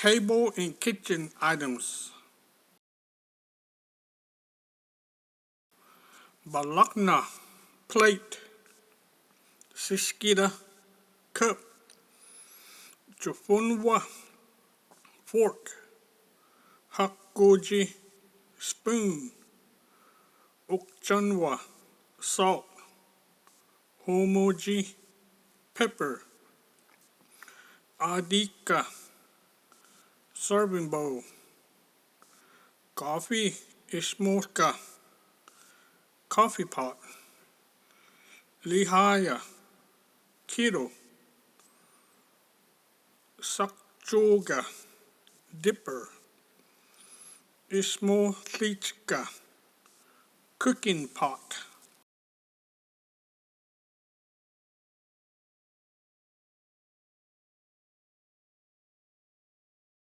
table and kitchen items. Balakna, plate. Siskira, cup. Jofunwa, fork. Hakoji, spoon. Okchanwa, salt. Homoji, pepper. Adika, serving bowl. Coffee, Mvskoke, coffee pot. Lihaya, kilo. Sakjoga, dipper. Mvskoke, cooking pot.